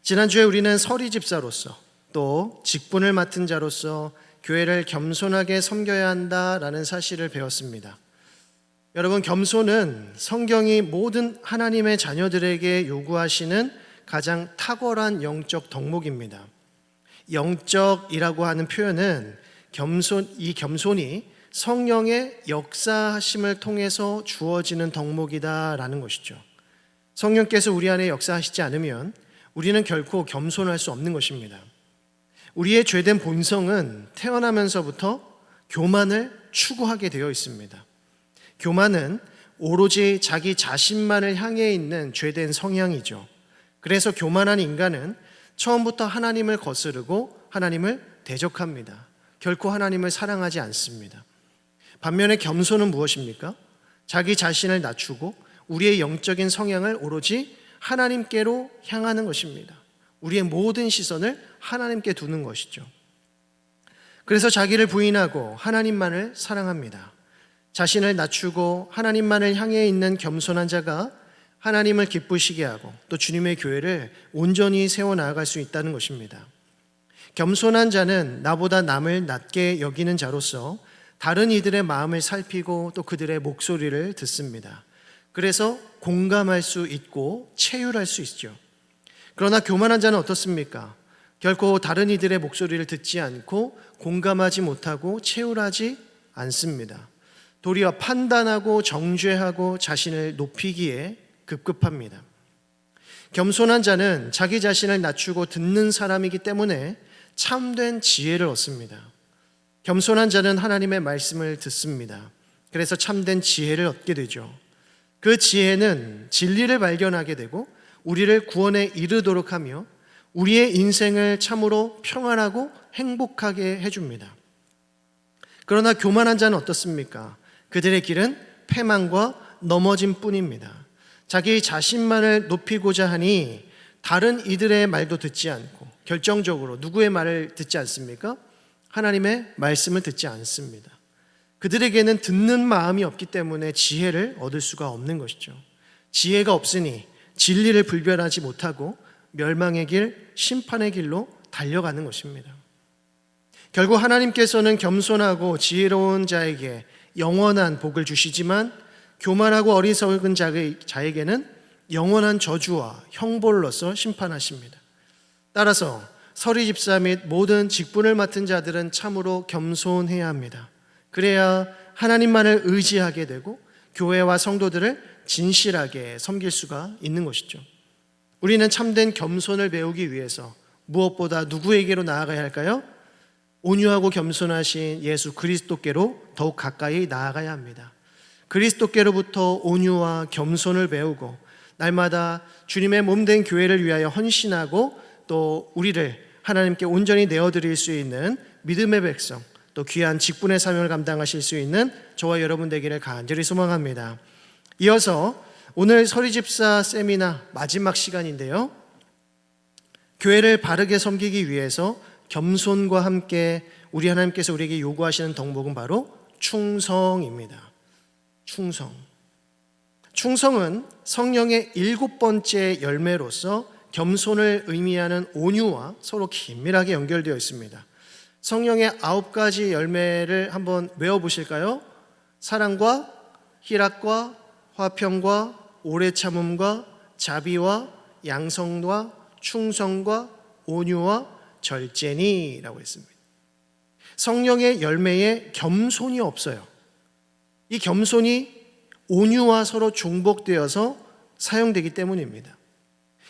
지난주에 우리는 서리 집사로서 또 직분을 맡은 자로서 교회를 겸손하게 섬겨야 한다라는 사실을 배웠습니다. 여러분, 겸손은 성경이 모든 하나님의 자녀들에게 요구하시는 가장 탁월한 영적 덕목입니다. 영적이라고 하는 표현은 이 겸손이 성령의 역사하심을 통해서 주어지는 덕목이다라는 것이죠. 성령께서 우리 안에 역사하시지 않으면 우리는 결코 겸손할 수 없는 것입니다. 우리의 죄된 본성은 태어나면서부터 교만을 추구하게 되어 있습니다. 교만은 오로지 자기 자신만을 향해 있는 죄된 성향이죠. 그래서 교만한 인간은 처음부터 하나님을 거스르고 하나님을 대적합니다. 결코 하나님을 사랑하지 않습니다. 반면에 겸손은 무엇입니까? 자기 자신을 낮추고 우리의 영적인 성향을 오로지 하나님께로 향하는 것입니다. 우리의 모든 시선을 하나님께 두는 것이죠. 그래서 자기를 부인하고 하나님만을 사랑합니다. 자신을 낮추고 하나님만을 향해 있는 겸손한 자가 하나님을 기쁘시게 하고 또 주님의 교회를 온전히 세워나갈 수 있다는 것입니다. 겸손한 자는 나보다 남을 낮게 여기는 자로서 다른 이들의 마음을 살피고 또 그들의 목소리를 듣습니다. 그래서 공감할 수 있고 체휼할 수 있죠. 그러나 교만한 자는 어떻습니까? 결코 다른 이들의 목소리를 듣지 않고 공감하지 못하고 체휼하지 않습니다. 도리어 판단하고 정죄하고 자신을 높이기에 급급합니다. 겸손한 자는 자기 자신을 낮추고 듣는 사람이기 때문에 참된 지혜를 얻습니다. 겸손한 자는 하나님의 말씀을 듣습니다. 그래서 참된 지혜를 얻게 되죠. 그 지혜는 진리를 발견하게 되고 우리를 구원에 이르도록 하며 우리의 인생을 참으로 평안하고 행복하게 해줍니다. 그러나 교만한 자는 어떻습니까? 그들의 길은 패망과 넘어짐 뿐입니다. 자기 자신만을 높이고자 하니 다른 이들의 말도 듣지 않고 결정적으로 누구의 말을 듣지 않습니까? 하나님의 말씀을 듣지 않습니다. 그들에게는 듣는 마음이 없기 때문에 지혜를 얻을 수가 없는 것이죠. 지혜가 없으니 진리를 분별하지 못하고 멸망의 길, 심판의 길로 달려가는 것입니다. 결국 하나님께서는 겸손하고 지혜로운 자에게 영원한 복을 주시지만 교만하고 어리석은 자에게는 영원한 저주와 형벌로서 심판하십니다. 따라서 서리 집사 및 모든 직분을 맡은 자들은 참으로 겸손해야 합니다. 그래야 하나님만을 의지하게 되고 교회와 성도들을 진실하게 섬길 수가 있는 것이죠. 우리는 참된 겸손을 배우기 위해서 무엇보다 누구에게로 나아가야 할까요? 온유하고 겸손하신 예수 그리스도께로 더욱 가까이 나아가야 합니다. 그리스도께로부터 온유와 겸손을 배우고 날마다 주님의 몸된 교회를 위하여 헌신하고 또 우리를 하나님께 온전히 내어드릴 수 있는 믿음의 백성, 또 귀한 직분의 사명을 감당하실 수 있는 저와 여러분 되기를 간절히 소망합니다. 이어서 오늘 서리집사 세미나 마지막 시간인데요, 교회를 바르게 섬기기 위해서 겸손과 함께 우리 하나님께서 우리에게 요구하시는 덕목은 바로 충성입니다. 충성은 성령의 7번째 열매로서 겸손을 의미하는 온유와 서로 긴밀하게 연결되어 있습니다. 성령의 9가지 열매를 한번 외워보실까요? 사랑과 희락과 화평과 오래 참음과 자비와 양성과 충성과 온유와 절제니라고 했습니다. 성령의 열매에 겸손이 없어요. 이 겸손이 온유와 서로 중복되어서 사용되기 때문입니다.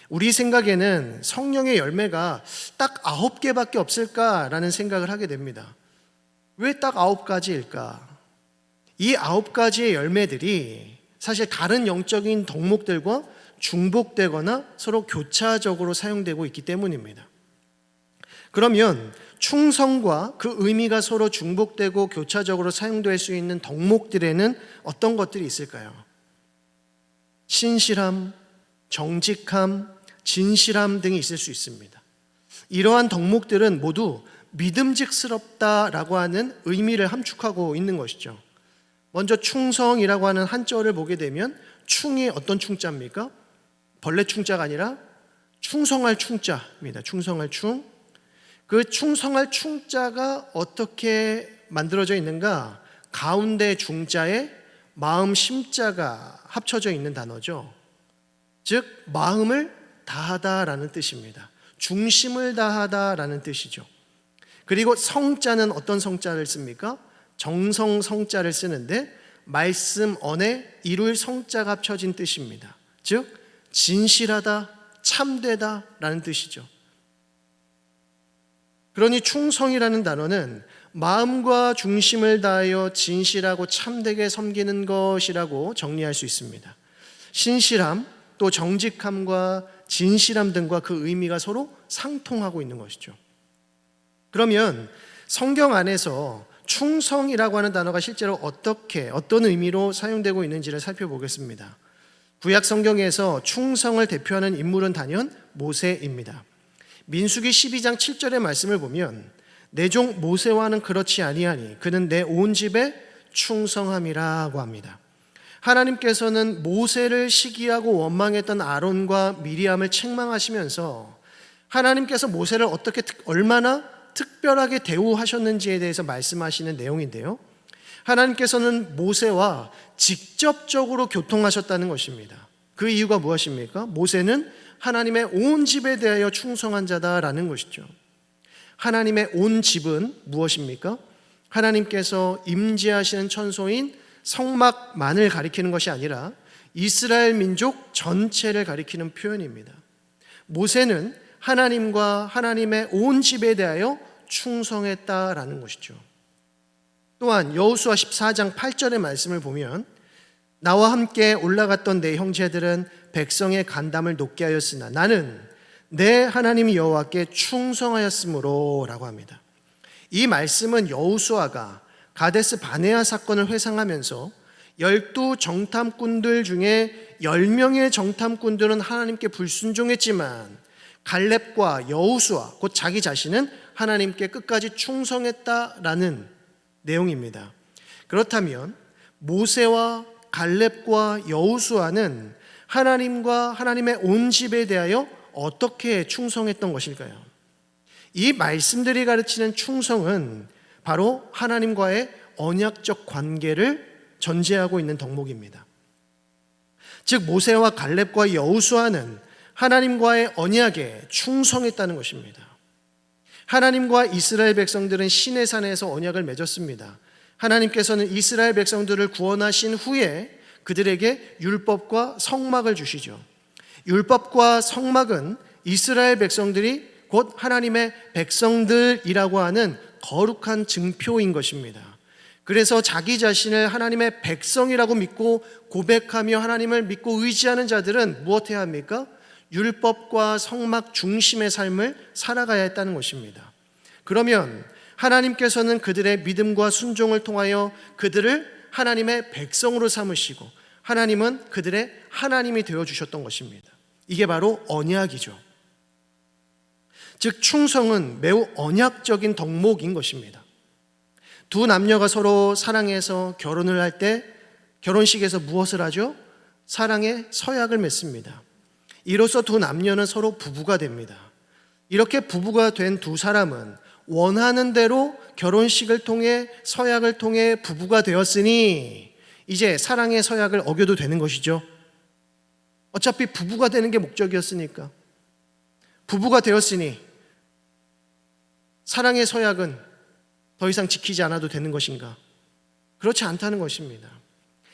우리 생각에는 성령의 열매가 딱 9개밖에 없을까라는 생각을 하게 됩니다. 왜 딱 9가지일까? 이 9가지의 열매들이 사실 다른 영적인 덕목들과 중복되거나 서로 교차적으로 사용되고 있기 때문입니다. 그러면 충성과 그 의미가 서로 중복되고 교차적으로 사용될 수 있는 덕목들에는 어떤 것들이 있을까요? 신실함, 정직함, 진실함 등이 있을 수 있습니다. 이러한 덕목들은 모두 믿음직스럽다라고 하는 의미를 함축하고 있는 것이죠. 먼저 충성이라고 하는 한자어를 보게 되면 충이 어떤 충자입니까? 벌레 충자가 아니라 충성할 충자입니다. 충성할 충. 그 충성할 충자가 어떻게 만들어져 있는가? 가운데 중자에 마음 심자가 합쳐져 있는 단어죠. 즉 마음을 다하다라는 뜻입니다. 중심을 다하다라는 뜻이죠. 그리고 성자는 어떤 성자를 씁니까? 정성 성자를 쓰는데 말씀 언에 이룰 성자가 합쳐진 뜻입니다. 즉 진실하다, 참되다라는 뜻이죠. 그러니 충성이라는 단어는 마음과 중심을 다하여 진실하고 참되게 섬기는 것이라고 정리할 수 있습니다. 신실함, 또 정직함과 진실함 등과 그 의미가 서로 상통하고 있는 것이죠. 그러면 성경 안에서 충성이라고 하는 단어가 실제로 어떤 의미로 사용되고 있는지를 살펴보겠습니다. 구약 성경에서 충성을 대표하는 인물은 단연 모세입니다. 민수기 12장 7절의 말씀을 보면 내 종 모세와는 그렇지 아니하니 그는 내 온 집에 충성함이라고 합니다. 하나님께서는 모세를 시기하고 원망했던 아론과 미리암을 책망하시면서 하나님께서 모세를 얼마나 특별하게 대우하셨는지에 대해서 말씀하시는 내용인데요, 하나님께서는 모세와 직접적으로 교통하셨다는 것입니다. 그 이유가 무엇입니까? 모세는 하나님의 온 집에 대하여 충성한 자다라는 것이죠. 하나님의 온 집은 무엇입니까? 하나님께서 임재하시는 천소인 성막만을 가리키는 것이 아니라 이스라엘 민족 전체를 가리키는 표현입니다. 모세는 하나님과 하나님의 온 집에 대하여 충성했다라는 것이죠. 또한 여호수아 14장 8절의 말씀을 보면 나와 함께 올라갔던 내 형제들은 백성의 간담을 높게 하였으나 나는 내 하나님 여호와께 충성하였으므로 라고 합니다. 이 말씀은 여호수아가 가데스 바네아 사건을 회상하면서 12 정탐꾼들 중에 10명의 정탐꾼들은 하나님께 불순종했지만 갈렙과 여호수아 곧 자기 자신은 하나님께 끝까지 충성했다라는 내용입니다. 그렇다면 모세와 갈렙과 여호수아는 하나님과 하나님의 온 집에 대하여 어떻게 충성했던 것일까요? 이 말씀들이 가르치는 충성은 바로 하나님과의 언약적 관계를 전제하고 있는 덕목입니다. 즉 모세와 갈렙과 여호수아는 하나님과의 언약에 충성했다는 것입니다. 하나님과 이스라엘 백성들은 시내산에서 언약을 맺었습니다. 하나님께서는 이스라엘 백성들을 구원하신 후에 그들에게 율법과 성막을 주시죠. 율법과 성막은 이스라엘 백성들이 곧 하나님의 백성들이라고 하는 거룩한 증표인 것입니다. 그래서 자기 자신을 하나님의 백성이라고 믿고 고백하며 하나님을 믿고 의지하는 자들은 무엇해야 합니까? 율법과 성막 중심의 삶을 살아가야 했다는 것입니다. 그러면 하나님께서는 그들의 믿음과 순종을 통하여 그들을 하나님의 백성으로 삼으시고 하나님은 그들의 하나님이 되어주셨던 것입니다. 이게 바로 언약이죠. 즉 충성은 매우 언약적인 덕목인 것입니다. 두 남녀가 서로 사랑해서 결혼을 할 때 결혼식에서 무엇을 하죠? 사랑의 서약을 맺습니다. 이로써 두 남녀는 서로 부부가 됩니다. 이렇게 부부가 된 두 사람은 원하는 대로 결혼식을 통해 서약을 통해 부부가 되었으니 이제 사랑의 서약을 어겨도 되는 것이죠. 어차피 부부가 되는 게 목적이었으니까. 부부가 되었으니 사랑의 서약은 더 이상 지키지 않아도 되는 것인가? 그렇지 않다는 것입니다.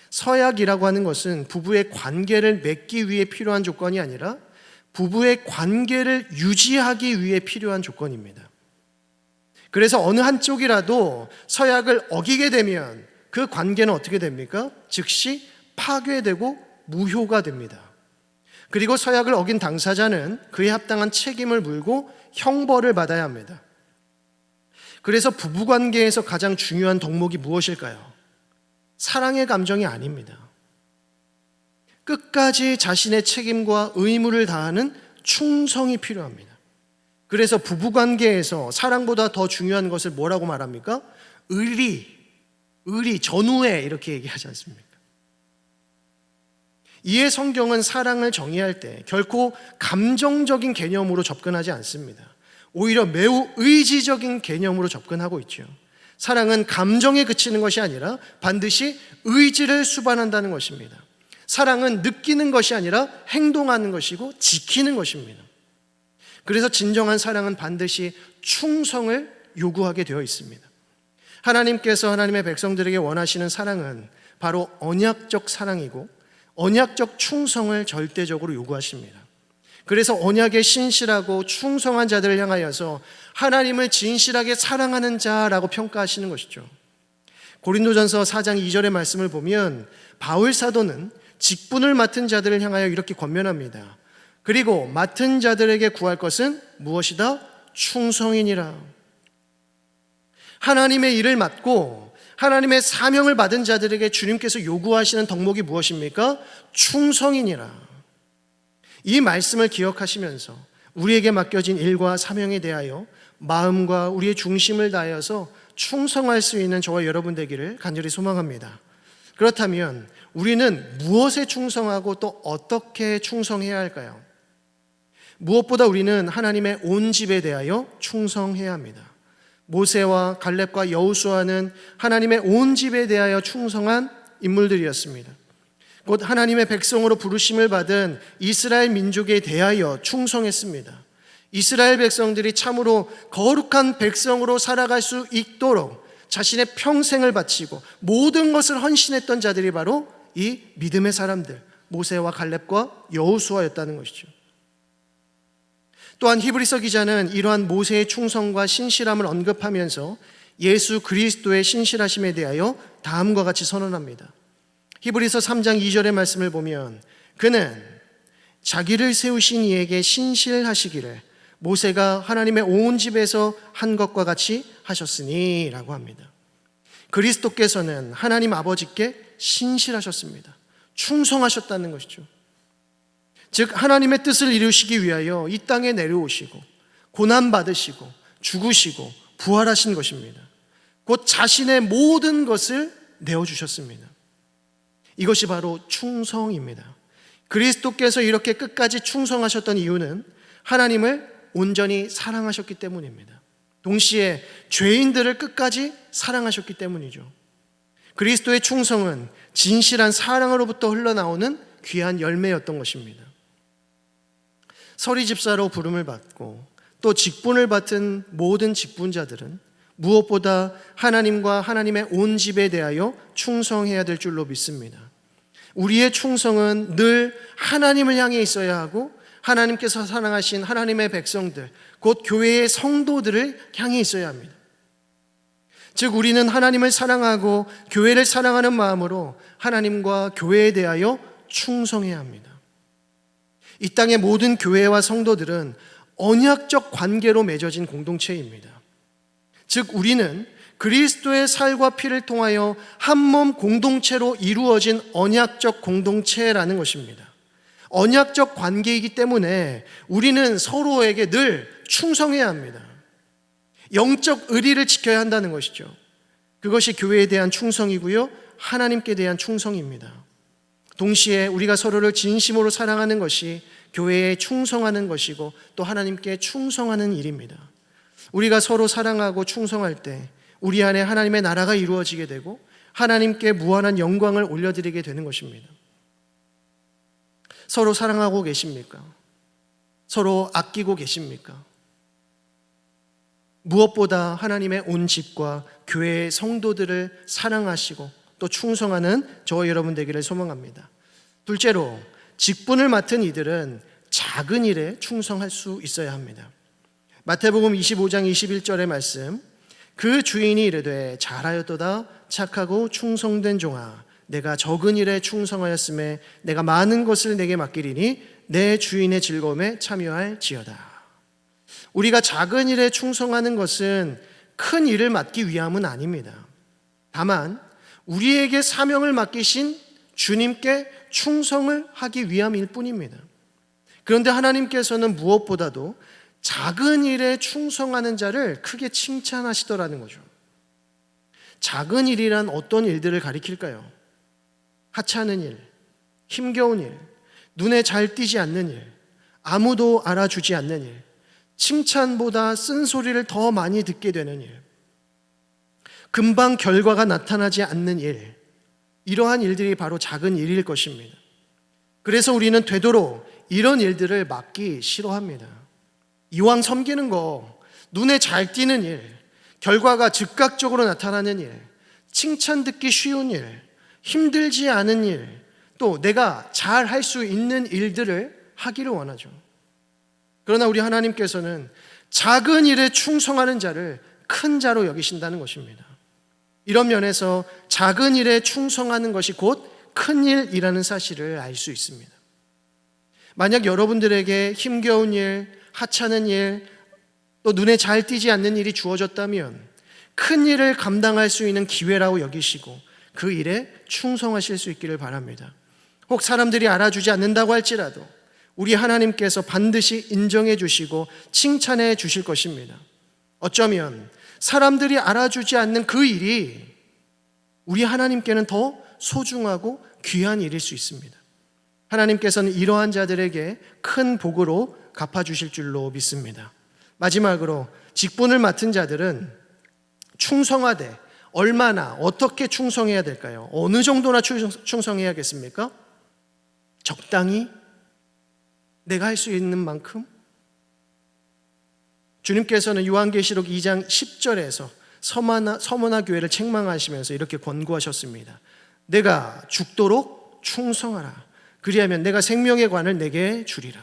서약이라고 하는 것은 부부의 관계를 맺기 위해 필요한 조건이 아니라 부부의 관계를 유지하기 위해 필요한 조건입니다. 그래서 어느 한쪽이라도 서약을 어기게 되면 그 관계는 어떻게 됩니까? 즉시 파괴되고 무효가 됩니다. 그리고 서약을 어긴 당사자는 그에 합당한 책임을 물고 형벌을 받아야 합니다. 그래서 부부관계에서 가장 중요한 덕목이 무엇일까요? 사랑의 감정이 아닙니다. 끝까지 자신의 책임과 의무를 다하는 충성이 필요합니다. 그래서 부부관계에서 사랑보다 더 중요한 것을 뭐라고 말합니까? 의리, 전우애 이렇게 얘기하지 않습니까? 이에 성경은 사랑을 정의할 때 결코 감정적인 개념으로 접근하지 않습니다. 오히려 매우 의지적인 개념으로 접근하고 있죠. 사랑은 감정에 그치는 것이 아니라 반드시 의지를 수반한다는 것입니다. 사랑은 느끼는 것이 아니라 행동하는 것이고 지키는 것입니다. 그래서 진정한 사랑은 반드시 충성을 요구하게 되어 있습니다. 하나님께서 하나님의 백성들에게 원하시는 사랑은 바로 언약적 사랑이고 언약적 충성을 절대적으로 요구하십니다. 그래서 언약에 신실하고 충성한 자들을 향하여서 하나님을 진실하게 사랑하는 자라고 평가하시는 것이죠. 고린도전서 4장 2절의 말씀을 보면 바울 사도는 직분을 맡은 자들을 향하여 이렇게 권면합니다. 그리고 맡은 자들에게 구할 것은 무엇이다? 충성이니라. 하나님의 일을 맡고 하나님의 사명을 받은 자들에게 주님께서 요구하시는 덕목이 무엇입니까? 충성이니라. 이 말씀을 기억하시면서 우리에게 맡겨진 일과 사명에 대하여 마음과 우리의 중심을 다하여서 충성할 수 있는 저와 여러분 되기를 간절히 소망합니다. 그렇다면 우리는 무엇에 충성하고 또 어떻게 충성해야 할까요? 무엇보다 우리는 하나님의 온 집에 대하여 충성해야 합니다. 모세와 갈렙과 여호수아는 하나님의 온 집에 대하여 충성한 인물들이었습니다. 곧 하나님의 백성으로 부르심을 받은 이스라엘 민족에 대하여 충성했습니다. 이스라엘 백성들이 참으로 거룩한 백성으로 살아갈 수 있도록 자신의 평생을 바치고 모든 것을 헌신했던 자들이 바로 이 믿음의 사람들, 모세와 갈렙과 여호수아였다는 것이죠. 또한 히브리서 기자는 이러한 모세의 충성과 신실함을 언급하면서 예수 그리스도의 신실하심에 대하여 다음과 같이 선언합니다. 히브리서 3장 2절의 말씀을 보면 그는 자기를 세우신 이에게 신실하시기를 모세가 하나님의 온 집에서 한 것과 같이 하셨으니 라고 합니다. 그리스도께서는 하나님 아버지께 신실하셨습니다. 충성하셨다는 것이죠. 즉 하나님의 뜻을 이루시기 위하여 이 땅에 내려오시고 고난받으시고 죽으시고 부활하신 것입니다. 곧 자신의 모든 것을 내어주셨습니다. 이것이 바로 충성입니다. 그리스도께서 이렇게 끝까지 충성하셨던 이유는 하나님을 온전히 사랑하셨기 때문입니다. 동시에 죄인들을 끝까지 사랑하셨기 때문이죠. 그리스도의 충성은 진실한 사랑으로부터 흘러나오는 귀한 열매였던 것입니다. 서리 집사로 부름을 받고 또 직분을 맡은 모든 직분자들은 무엇보다 하나님과 하나님의 온 집에 대하여 충성해야 될 줄로 믿습니다. 우리의 충성은 늘 하나님을 향해 있어야 하고 하나님께서 사랑하신 하나님의 백성들, 곧 교회의 성도들을 향해 있어야 합니다. 즉 우리는 하나님을 사랑하고 교회를 사랑하는 마음으로 하나님과 교회에 대하여 충성해야 합니다. 이 땅의 모든 교회와 성도들은 언약적 관계로 맺어진 공동체입니다. 즉 우리는 그리스도의 살과 피를 통하여 한 몸 공동체로 이루어진 언약적 공동체라는 것입니다. 언약적 관계이기 때문에 우리는 서로에게 늘 충성해야 합니다. 영적 의리를 지켜야 한다는 것이죠. 그것이 교회에 대한 충성이고요, 하나님께 대한 충성입니다. 동시에 우리가 서로를 진심으로 사랑하는 것이 교회에 충성하는 것이고 또 하나님께 충성하는 일입니다. 우리가 서로 사랑하고 충성할 때 우리 안에 하나님의 나라가 이루어지게 되고 하나님께 무한한 영광을 올려드리게 되는 것입니다. 서로 사랑하고 계십니까? 서로 아끼고 계십니까? 무엇보다 하나님의 온 집과 교회의 성도들을 사랑하시고 또 충성하는 저와 여러분 되기를 소망합니다. 둘째로 직분을 맡은 이들은 작은 일에 충성할 수 있어야 합니다. 마태복음 25장 21절의 말씀, 그 주인이 이르되 잘하였도다 착하고 충성된 종아, 내가 적은 일에 충성하였음에 내가 많은 것을 내게 맡기리니 내 주인의 즐거움에 참여할지어다. 우리가 작은 일에 충성하는 것은 큰 일을 맡기 위함은 아닙니다. 다만 우리에게 사명을 맡기신 주님께 충성을 하기 위함일 뿐입니다. 그런데 하나님께서는 무엇보다도 작은 일에 충성하는 자를 크게 칭찬하시더라는 거죠. 작은 일이란 어떤 일들을 가리킬까요? 하찮은 일, 힘겨운 일, 눈에 잘 띄지 않는 일, 아무도 알아주지 않는 일, 칭찬보다 쓴소리를 더 많이 듣게 되는 일, 금방 결과가 나타나지 않는 일, 이러한 일들이 바로 작은 일일 것입니다. 그래서 우리는 되도록 이런 일들을 막기 싫어합니다. 이왕 섬기는 거, 눈에 잘 띄는 일, 결과가 즉각적으로 나타나는 일, 칭찬 듣기 쉬운 일, 힘들지 않은 일, 또 내가 잘 할 수 있는 일들을 하기를 원하죠. 그러나 우리 하나님께서는 작은 일에 충성하는 자를 큰 자로 여기신다는 것입니다. 이런 면에서 작은 일에 충성하는 것이 곧 큰 일이라는 사실을 알 수 있습니다. 만약 여러분들에게 힘겨운 일, 하찮은 일, 또 눈에 잘 띄지 않는 일이 주어졌다면 큰 일을 감당할 수 있는 기회라고 여기시고 그 일에 충성하실 수 있기를 바랍니다. 혹 사람들이 알아주지 않는다고 할지라도 우리 하나님께서 반드시 인정해 주시고 칭찬해 주실 것입니다. 어쩌면 사람들이 알아주지 않는 그 일이 우리 하나님께는 더 소중하고 귀한 일일 수 있습니다. 하나님께서는 이러한 자들에게 큰 복으로 갚아주실 줄로 믿습니다. 마지막으로 직분을 맡은 자들은 충성하되 얼마나 어떻게 충성해야 될까요? 어느 정도나 충성해야겠습니까? 적당히 내가 할 수 있는 만큼? 주님께서는 요한계시록 2장 10절에서 서머나 교회를 책망하시면서 이렇게 권고하셨습니다. 내가 죽도록 충성하라. 그리하면 내가 생명의 관을 내게 주리라.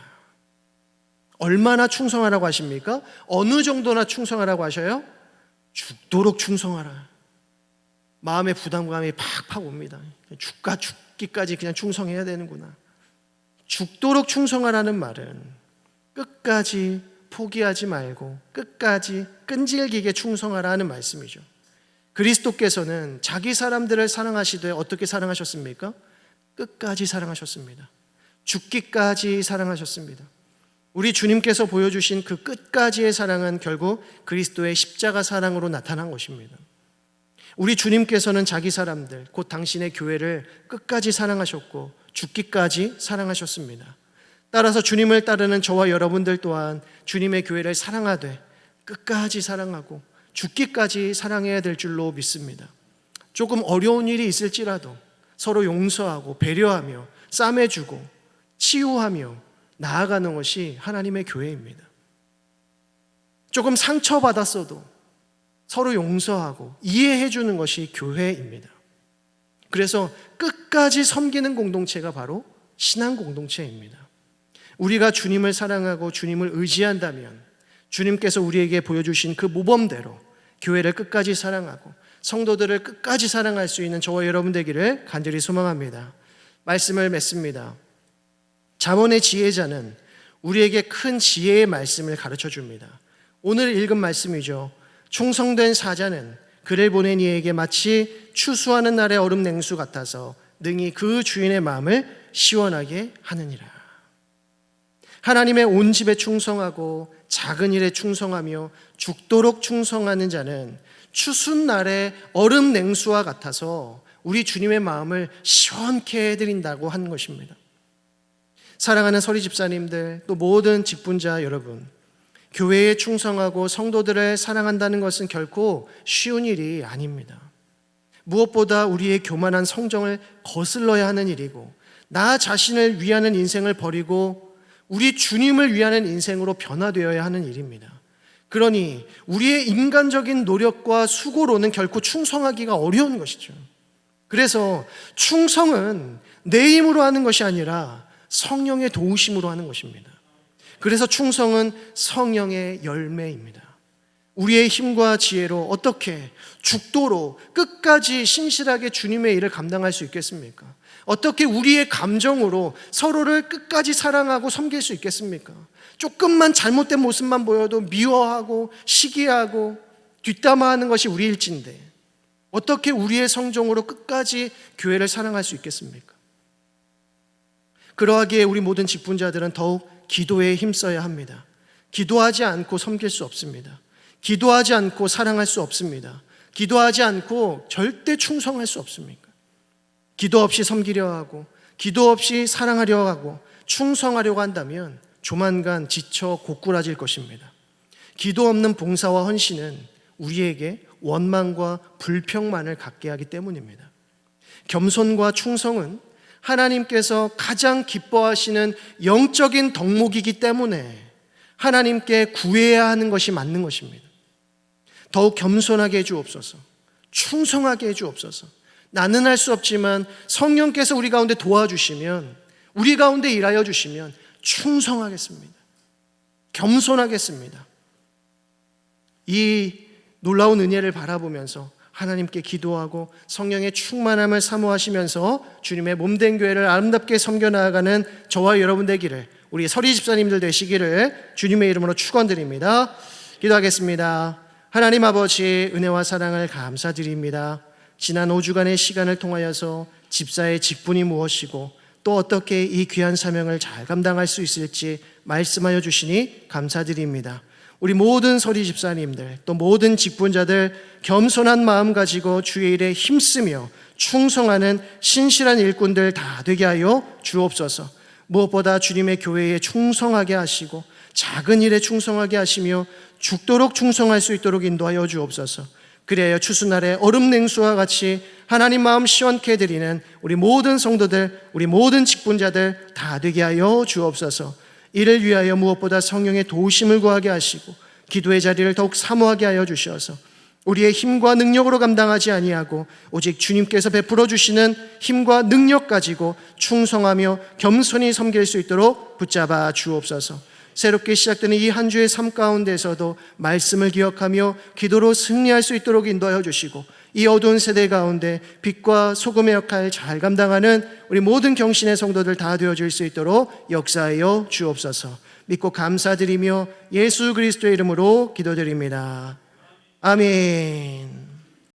얼마나 충성하라고 하십니까? 어느 정도나 충성하라고 하셔요? 죽도록 충성하라. 마음의 부담감이 팍팍 옵니다. 죽기까지 그냥 충성해야 되는구나. 죽도록 충성하라는 말은 끝까지 포기하지 말고 끝까지 끈질기게 충성하라는 말씀이죠. 그리스도께서는 자기 사람들을 사랑하시되 어떻게 사랑하셨습니까? 끝까지 사랑하셨습니다. 죽기까지 사랑하셨습니다. 우리 주님께서 보여주신 그 끝까지의 사랑은 결국 그리스도의 십자가 사랑으로 나타난 것입니다. 우리 주님께서는 자기 사람들, 곧 당신의 교회를 끝까지 사랑하셨고 죽기까지 사랑하셨습니다. 따라서 주님을 따르는 저와 여러분들 또한 주님의 교회를 사랑하되 끝까지 사랑하고 죽기까지 사랑해야 될 줄로 믿습니다. 조금 어려운 일이 있을지라도 서로 용서하고 배려하며 싸매주고 치유하며 나아가는 것이 하나님의 교회입니다. 조금 상처받았어도 서로 용서하고 이해해 주는 것이 교회입니다. 그래서 끝까지 섬기는 공동체가 바로 신앙 공동체입니다. 우리가 주님을 사랑하고 주님을 의지한다면 주님께서 우리에게 보여주신 그 모범대로 교회를 끝까지 사랑하고 성도들을 끝까지 사랑할 수 있는 저와 여러분 되기를 간절히 소망합니다. 말씀을 맺습니다. 잠언의 지혜자는 우리에게 큰 지혜의 말씀을 가르쳐 줍니다. 오늘 읽은 말씀이죠. 충성된 사자는 그를 보낸 이에게 마치 추수하는 날의 얼음 냉수 같아서 능히 그 주인의 마음을 시원하게 하느니라. 하나님의 온 집에 충성하고 작은 일에 충성하며 죽도록 충성하는 자는 추순날의 얼음 냉수와 같아서 우리 주님의 마음을 시원케 해드린다고 한 것입니다. 사랑하는 서리 집사님들, 또 모든 직분자 여러분, 교회에 충성하고 성도들을 사랑한다는 것은 결코 쉬운 일이 아닙니다. 무엇보다 우리의 교만한 성정을 거슬러야 하는 일이고 나 자신을 위하는 인생을 버리고 우리 주님을 위하는 인생으로 변화되어야 하는 일입니다. 그러니 우리의 인간적인 노력과 수고로는 결코 충성하기가 어려운 것이죠. 그래서 충성은 내 힘으로 하는 것이 아니라 성령의 도우심으로 하는 것입니다. 그래서 충성은 성령의 열매입니다. 우리의 힘과 지혜로 어떻게 죽도록 끝까지 신실하게 주님의 일을 감당할 수 있겠습니까? 어떻게 우리의 감정으로 서로를 끝까지 사랑하고 섬길 수 있겠습니까? 조금만 잘못된 모습만 보여도 미워하고 시기하고 뒷담화하는 것이 우리 일진데 어떻게 우리의 성정으로 끝까지 교회를 사랑할 수 있겠습니까? 그러하기에 우리 모든 직분자들은 더욱 기도에 힘써야 합니다. 기도하지 않고 섬길 수 없습니다. 기도하지 않고 사랑할 수 없습니다. 기도하지 않고 절대 충성할 수 없습니다. 기도 없이 섬기려 하고 기도 없이 사랑하려고 하고 충성하려고 한다면 조만간 지쳐 고꾸라질 것입니다. 기도 없는 봉사와 헌신은 우리에게 원망과 불평만을 갖게 하기 때문입니다. 겸손과 충성은 하나님께서 가장 기뻐하시는 영적인 덕목이기 때문에 하나님께 구해야 하는 것이 맞는 것입니다. 더욱 겸손하게 해주옵소서. 충성하게 해주옵소서. 나는 할 수 없지만 성령께서 우리 가운데 도와주시면, 우리 가운데 일하여 주시면 충성하겠습니다. 겸손하겠습니다. 이 놀라운 은혜를 바라보면서 하나님께 기도하고 성령의 충만함을 사모하시면서 주님의 몸된 교회를 아름답게 섬겨 나아가는 저와 여러분 되기를, 우리 서리 집사님들 되시기를 주님의 이름으로 축원드립니다. 기도하겠습니다. 하나님 아버지, 은혜와 사랑을 감사드립니다. 지난 5주간의 시간을 통하여서 집사의 직분이 무엇이고 또 어떻게 이 귀한 사명을 잘 감당할 수 있을지 말씀하여 주시니 감사드립니다. 우리 모든 서리 집사님들, 또 모든 직분자들 겸손한 마음 가지고 주의 일에 힘쓰며 충성하는 신실한 일꾼들 다 되게 하여 주옵소서. 무엇보다 주님의 교회에 충성하게 하시고 작은 일에 충성하게 하시며 죽도록 충성할 수 있도록 인도하여 주옵소서. 그래야 추수날에 얼음 냉수와 같이 하나님 마음 시원케 해드리는 우리 모든 성도들, 우리 모든 직분자들 다 되게 하여 주옵소서. 이를 위하여 무엇보다 성령의 도우심을 구하게 하시고 기도의 자리를 더욱 사모하게 하여 주셔서 우리의 힘과 능력으로 감당하지 아니하고 오직 주님께서 베풀어 주시는 힘과 능력 가지고 충성하며 겸손히 섬길 수 있도록 붙잡아 주옵소서. 새롭게 시작되는 이 한 주의 삶 가운데서도 말씀을 기억하며 기도로 승리할 수 있도록 인도하여 주시고 이 어두운 세대 가운데 빛과 소금의 역할 잘 감당하는 우리 모든 경신의 성도들 다 되어줄 수 있도록 역사하여 주옵소서. 믿고 감사드리며 예수 그리스도의 이름으로 기도드립니다. 아멘.